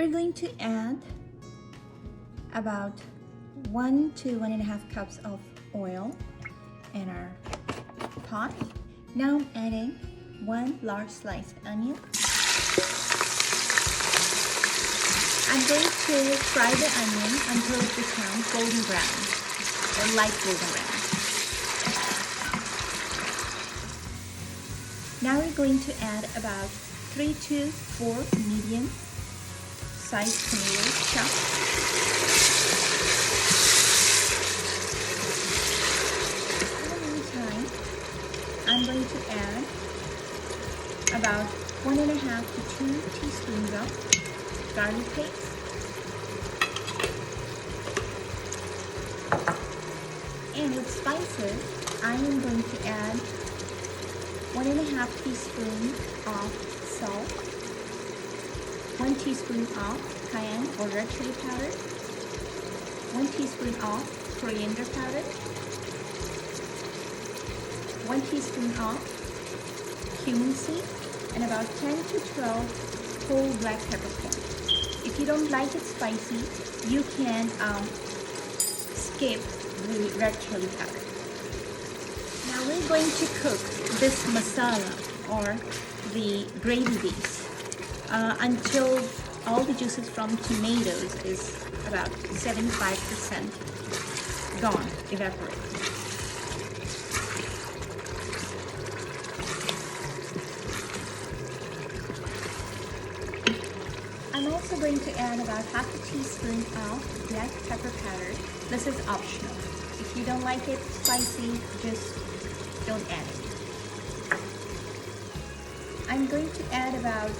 we're going to add about 1 to 1.5 cups of oil in our pot. Now I'm adding 1 large sliced onion. I'm going to fry the onion until it becomes golden brown or light golden brown. Now we're going to add about 3 to 4 medium sized tomatoes chopped. In the meantime, I'm going to add about 1.5 to 2 teaspoons of garlic paste. And with spices, I am going to add 1.5 teaspoons of salt, 1 teaspoon of cayenne or red chili powder, 1 teaspoon of coriander powder, 1 teaspoon of cumin seed, and about 10 to 12 whole black peppercorns. If you don't like it spicy, you can skip the red chili powder. Now we're going to cook this masala or the gravy base until all the juices from tomatoes is about 75% gone, evaporate. I'm also going to add about half a teaspoon of black pepper powder. This is optional. If you don't like it spicy, just don't add it. I'm going to add about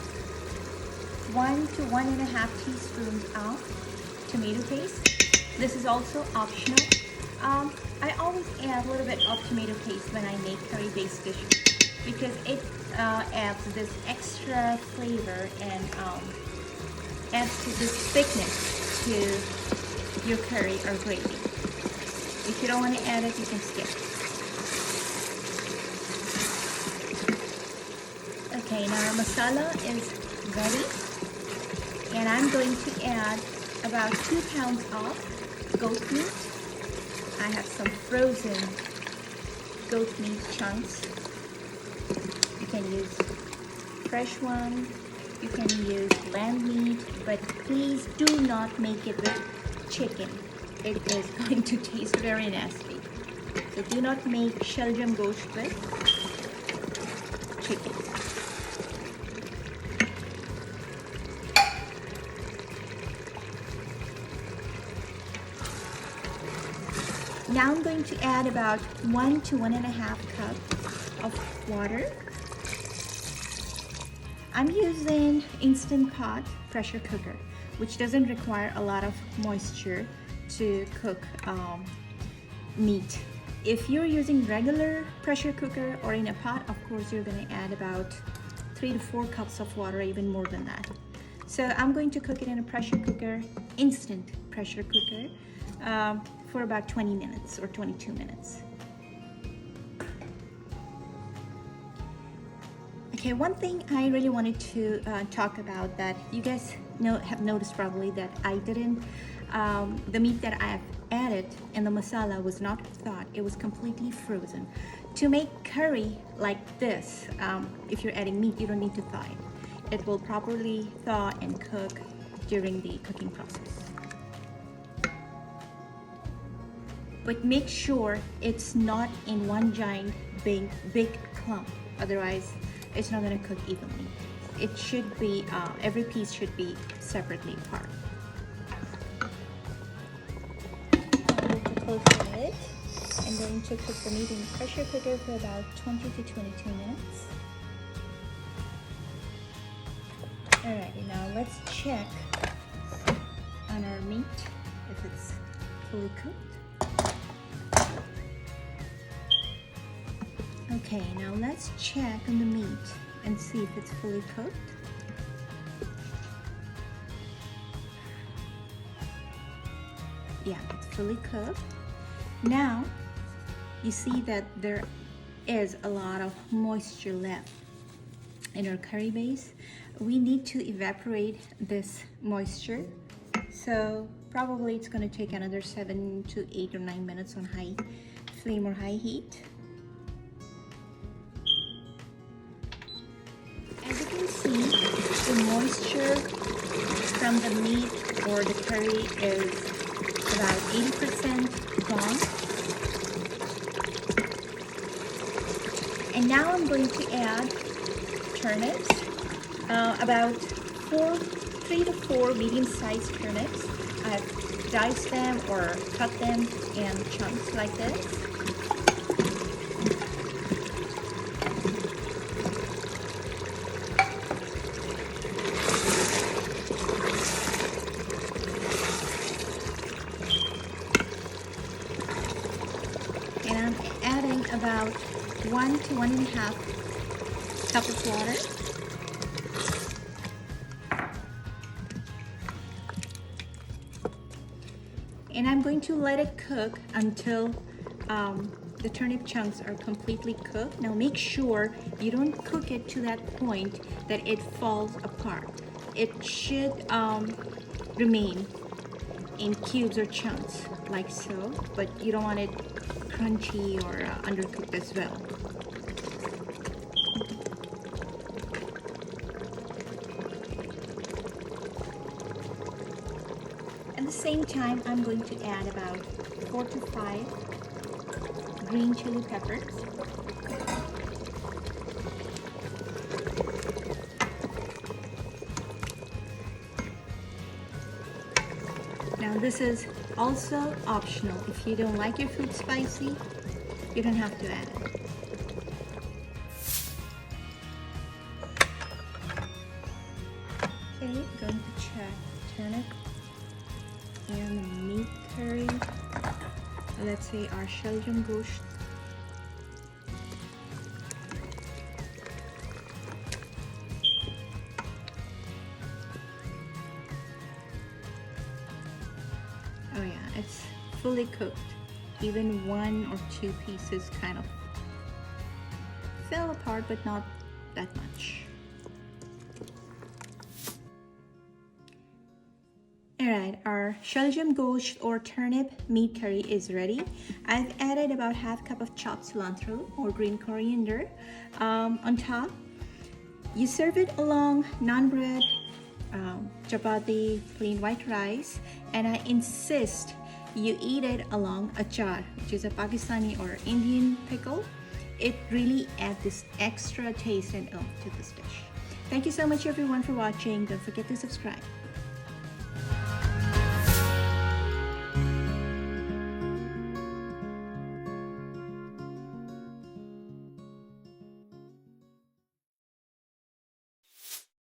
1 to 1.5 teaspoons of tomato paste. This is also optional. I always add a little bit of tomato paste when I make curry-based dishes because it adds this extra flavor and adds to this thickness to your curry or gravy. If you don't want to add it, you can skip. Okay, now our masala is ready, and I'm going to add about 2 pounds of goat meat. I have some frozen goat meat chunks. You can use fresh one. You can use lamb meat, but please do not make it with chicken. It is going to taste very nasty. So do not make Shaljam Gosht with chicken. Now I'm going to add about 1 to 1.5 cups of water. I'm using Instant Pot pressure cooker, which doesn't require a lot of moisture to cook meat. If you're using regular pressure cooker or in a pot, of course you're going to add about 3 to 4 cups of water, even more than that. So I'm going to cook it in a pressure cooker, instant pressure cooker, for about 20 minutes or 22 minutes. Okay, one thing I really wanted to talk about that you guys have noticed probably that I didn't, the meat that I have added in the masala was not thawed, it was completely frozen. To make curry like this, if you're adding meat, you don't need to thaw it. It will properly thaw and cook during the cooking process. But make sure it's not in one giant big clump, otherwise it's not going to cook evenly. It should be, every piece should be separately apart. I'm going to close the lid. I'm going to cook the meat in the pressure cooker for about 20 to 22 minutes. Alrighty, now let's check on our meat if it's fully cooked. Okay, now let's check on the meat and see if it's fully cooked. Yeah, it's fully cooked. Now, you see that there is a lot of moisture left. in our curry base, we need to evaporate this moisture. So probably it's going to take another 7 to 8 or 9 minutes on high flame or high heat. As you can see, the moisture from the meat or the curry is about 80% gone. And now I'm going to add turnips, about 3 to 4 medium-sized turnips. I've diced them or cut them in chunks like this. And I'm adding about 1 to 1.5 cup of water. And I'm going to let it cook until the turnip chunks are completely cooked. Now make sure you don't cook it to that point that it falls apart. It should remain in cubes or chunks like so, but you don't want it crunchy or undercooked as well. At the same time, I'm going to add about 4 to 5 green chili peppers. Now this is also optional. If you don't like your food spicy, you don't have to add it. Okay, going to check turnip and the meat curry. Let's say our Shaljam Gosht. Oh yeah, it's fully cooked. Even 1 or 2 pieces kind of fell apart, but not that much. Alright, our Shaljam Gosht or turnip meat curry is ready. I've added about ½ cup of chopped cilantro or green coriander on top. You serve it along naan bread, chapati, plain white rice, and I insist you eat it along achar, which is a Pakistani or Indian pickle. It really adds this extra taste and oomph to this dish. Thank you so much everyone for watching. Don't forget to subscribe.